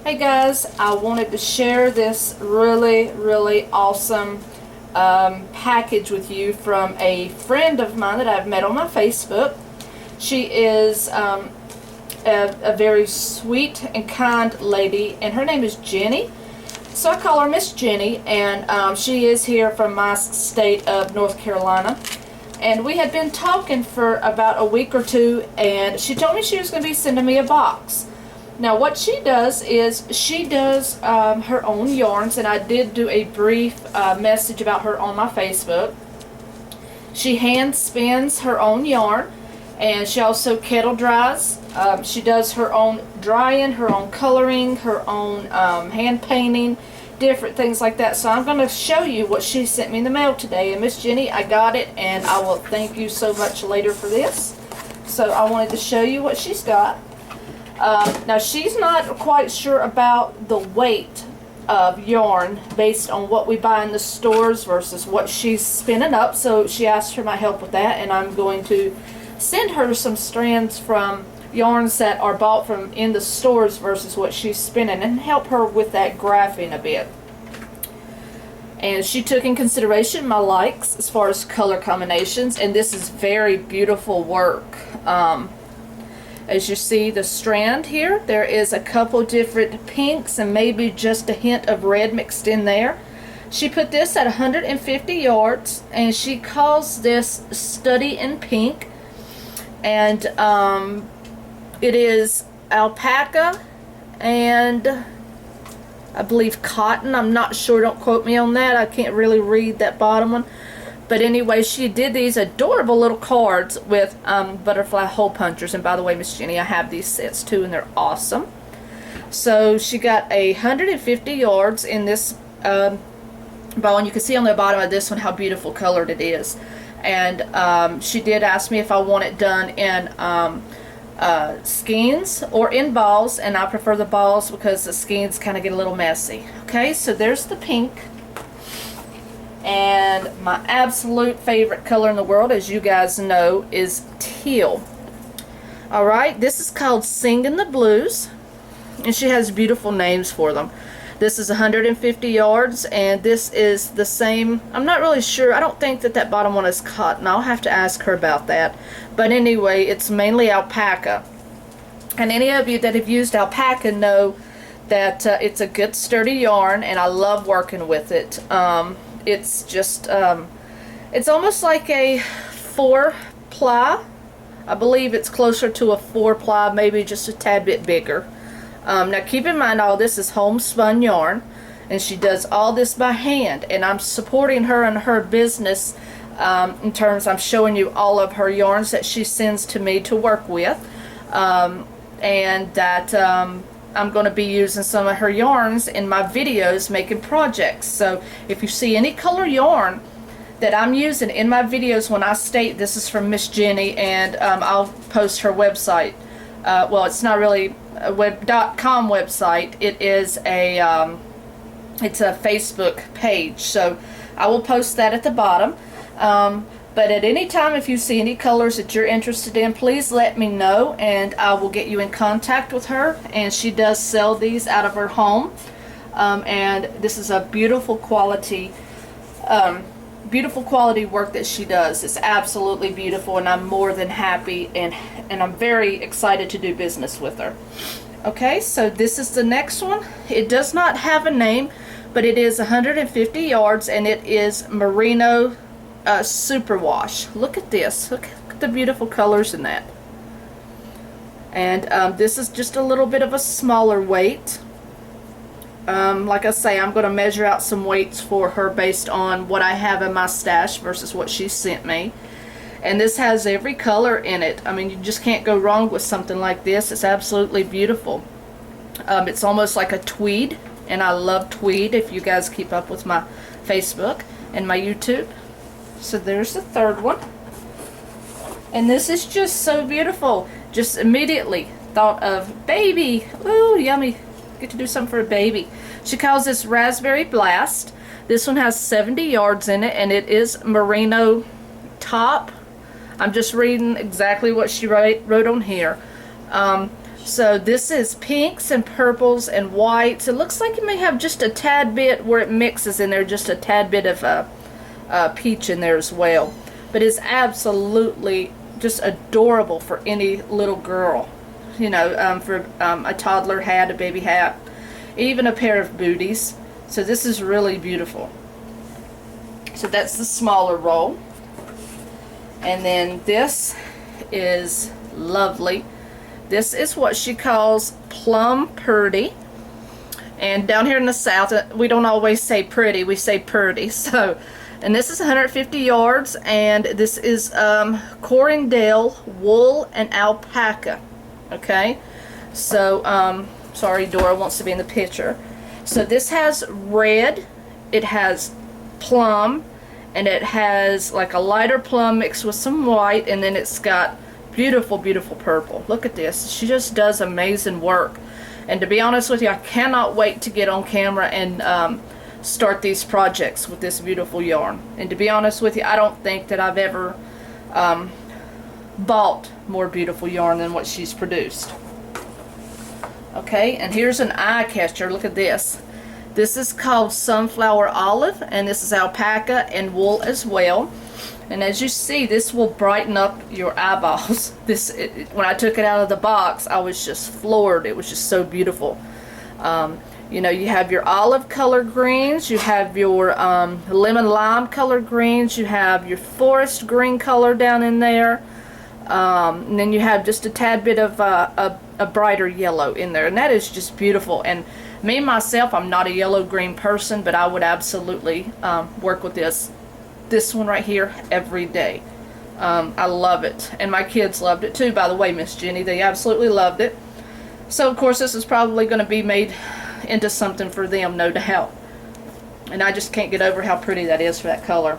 Hey guys, I wanted to share this really awesome package with you from a friend of mine that I've met on my Facebook. She is a very sweet and kind lady, and her name is Gini. So I call her Miss Gini, and she is here from my state of North Carolina. And we had been talking for about a week or two, and she told me she was going to be sending me a box. Now what she does is she does her own yarns, and I did do a brief message about her on my Facebook. She hand spins her own yarn, and she also kettle dries. She does her own drying, her own coloring, her own hand painting, different things like that. So I'm going to show you what she sent me in the mail today. And Miss Gini, I got it, and I will thank you so much later for this. So I wanted to show you what she's got. Now she's not quite sure about the weight of yarn based on what we buy in the stores versus what she's spinning up, so she asked for my help with that, and I'm going to send her some strands from yarns that are bought from in the stores versus what she's spinning, and help her with that graphing a bit. And she took in consideration my likes as far as color combinations, and this is very beautiful work. As you see the strand here, there is a couple different pinks and maybe just a hint of red mixed in there. She put this at 150 yards, and she calls this Study in Pink. And it is alpaca and I believe cotton. I'm not sure, don't quote me on that. I can't really read that bottom one. But anyway, she did these adorable little cards with butterfly hole punchers. And by the way, Miss Gini, I have these sets too, and they're awesome. So she got 150 yards in this ball, and you can see on the bottom of this one how beautiful colored it is. And she did ask me if I want it done in skeins or in balls, and I prefer the balls because the skeins kind of get a little messy. Okay, so there's the pink. And my absolute favorite color in the world, as you guys know, is teal. Alright, this is called Singin' the Blues, and she has beautiful names for them. This is 150 yards, and this is the same. I'm not really sure. I don't think that bottom one is cotton. I'll have to ask her about that. But anyway, it's mainly alpaca. And any of you that have used alpaca know that it's a good sturdy yarn, and I love working with it. It's just, it's almost like a 4-ply. I believe it's closer to a 4-ply, maybe just a tad bit bigger. Now keep in mind, all this is homespun yarn, and she does all this by hand, and I'm supporting her in her business in terms, I'm showing you all of her yarns that she sends to me to work with, and that I'm going to be using some of her yarns in my videos making projects. So if you see any color yarn that I'm using in my videos, when I state this is from Miss Gini, and I'll post her website. Well, it's not really a .com website. It is a it's a Facebook page. So I will post that at the bottom. But at any time, if you see any colors that you're interested in, please let me know, and I will get you in contact with her. And she does sell these out of her home. And this is a beautiful quality work that she does. It's absolutely beautiful, and I'm more than happy, and I'm very excited to do business with her. Okay, so this is the next one. It does not have a name, but it is 150 yards, and it is merino superwash. Look at this. Look at the beautiful colors in that. And this is just a little bit of a smaller weight. Like I say, I'm going to measure out some weights for her based on what I have in my stash versus what she sent me. And this has every color in it. I mean, you just can't go wrong with something like this. It's absolutely beautiful. It's almost like a tweed, and I love tweed, if you guys keep up with my Facebook and my YouTube. So there's the third one. And this is just so beautiful. Just immediately thought of baby. Ooh, yummy. Get to do something for a baby. She calls this Raspberry Blast. This one has 70 yards in it, and it is merino top. I'm just reading exactly what she wrote on here. So this is pinks and purples and whites. It looks like it may have just a tad bit where it mixes in there, just a tad bit of peach in there as well. But it's absolutely just adorable for any little girl. You know, for a toddler hat, a baby hat, even a pair of booties. So this is really beautiful. So that's the smaller roll. And then this is lovely. This is what she calls Plum Purdy. And down here in the South, we don't always say pretty, we say purdy. So, and this is 150 yards, and this is Corindale wool and alpaca. Okay, so sorry, Dora wants to be in the picture. So this has red, it has plum, and it has like a lighter plum mixed with some white, and then it's got beautiful, beautiful purple. Look at this. She just does amazing work. And to be honest with you, I cannot wait to get on camera and start these projects with this beautiful yarn. And to be honest with you, I don't think that I've ever bought more beautiful yarn than what she's produced. Okay, and here's an eye catcher. Look at this. This is called Sunflower Olive, and this is alpaca and wool as well. And as you see, this will brighten up your eyeballs. When I took it out of the box, I was just floored. It was just so beautiful. You know, you have your olive color greens, you have your lemon lime color greens, you have your forest green color down in there, and then you have just a tad bit of a brighter yellow in there, and that is just beautiful. And me myself, I'm not a yellow green person, but I would absolutely work with this one right here every day. I love it, and my kids loved it too, by the way, Miss Gini. They absolutely loved it. So of course this is probably going to be made into something for them, no doubt. And I just can't get over how pretty that is for that color.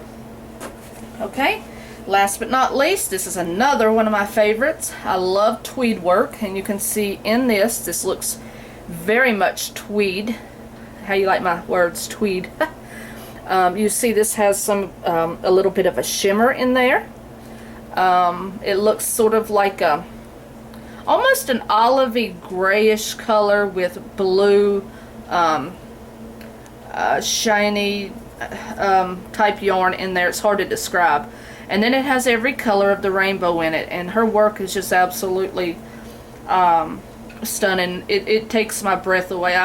Okay, last but not least, this is another one of my favorites. I love tweed work, and you can see in this looks very much tweed. How you like my words, tweed. You see this has some a little bit of a shimmer in there. It looks sort of like almost an olivey grayish color with blue shiny type yarn in there. It's hard to describe. And then it has every color of the rainbow in it, and her work is just absolutely stunning. It takes my breath away.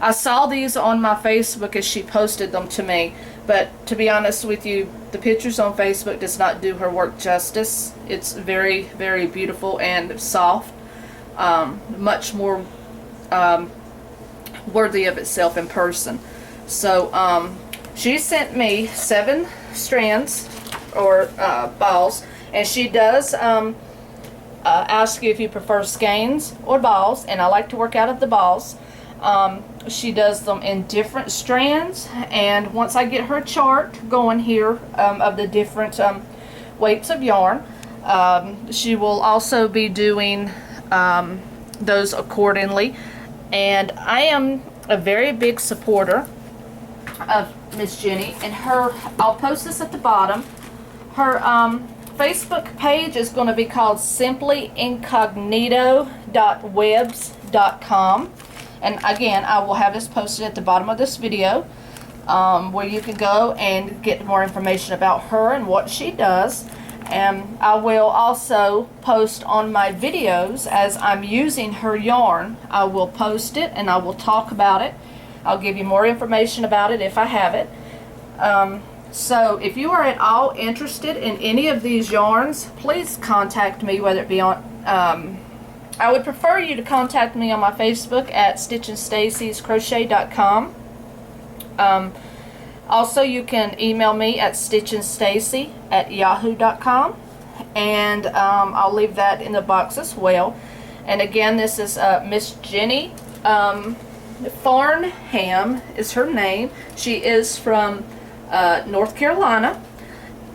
I saw these on my Facebook as she posted them to me, but to be honest with you, the pictures on Facebook does not do her work justice. It's very, very beautiful and soft, much more worthy of itself in person. So she sent me 7 strands or balls, and she does ask you if you prefer skeins or balls, and I like to work out of the balls. She does them in different strands, and once I get her chart going here of the different weights of yarn, she will also be doing those accordingly. And I am a very big supporter of Miss Gini, and I'll post this at the bottom. Her Facebook page is going to be called simplyincognito.webs.com. And again, I will have this posted at the bottom of this video, where you can go and get more information about her and what she does. And I will also post on my videos as I'm using her yarn. I will post it and I will talk about it. I'll give you more information about it if I have it. So if you are at all interested in any of these yarns, please contact me, whether it be on I would prefer you to contact me on my Facebook at stitchinstacyscrochet.com. Also, you can email me at stitchinstacy@yahoo.com, and I'll leave that in the box as well. And again, this is Miss Gini Farnham is her name. She is from North Carolina.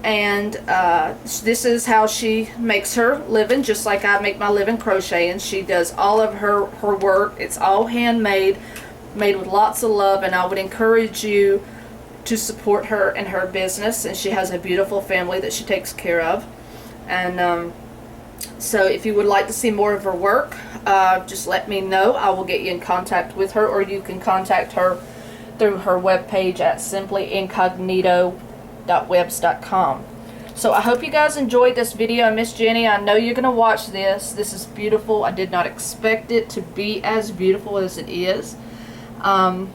And this is how she makes her living, just like I make my living crocheting. She does all of her work. It's all handmade, made with lots of love, and I would encourage you to support her in her business. And she has a beautiful family that she takes care of. And So if you would like to see more of her work, just let me know. I will get you in contact with her, or you can contact her through her webpage at simplyincognito.webs.com. So I hope you guys enjoyed this video. Miss Jenny, I know you're going to watch this. This is beautiful. I did not expect it to be as beautiful as it is. I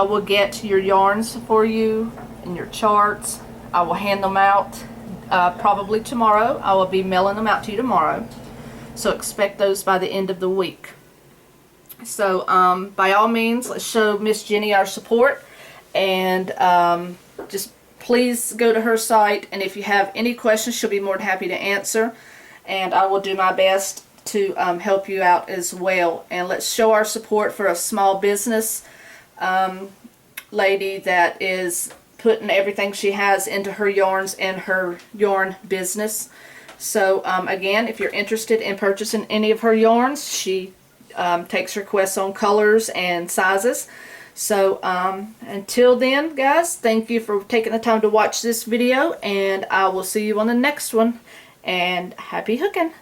will get your yarns for you and your charts. I will hand them out probably tomorrow. I will be mailing them out to you tomorrow. So expect those by the end of the week. So by all means, let's show Miss Jenny our support, and just please go to her site, and if you have any questions, she'll be more than happy to answer, and I will do my best to help you out as well. And let's show our support for a small business lady that is putting everything she has into her yarns and her yarn business. So again, if you're interested in purchasing any of her yarns, she takes requests on colors and sizes. So until then, guys, thank you for taking the time to watch this video, and I will see you on the next one, and happy hooking.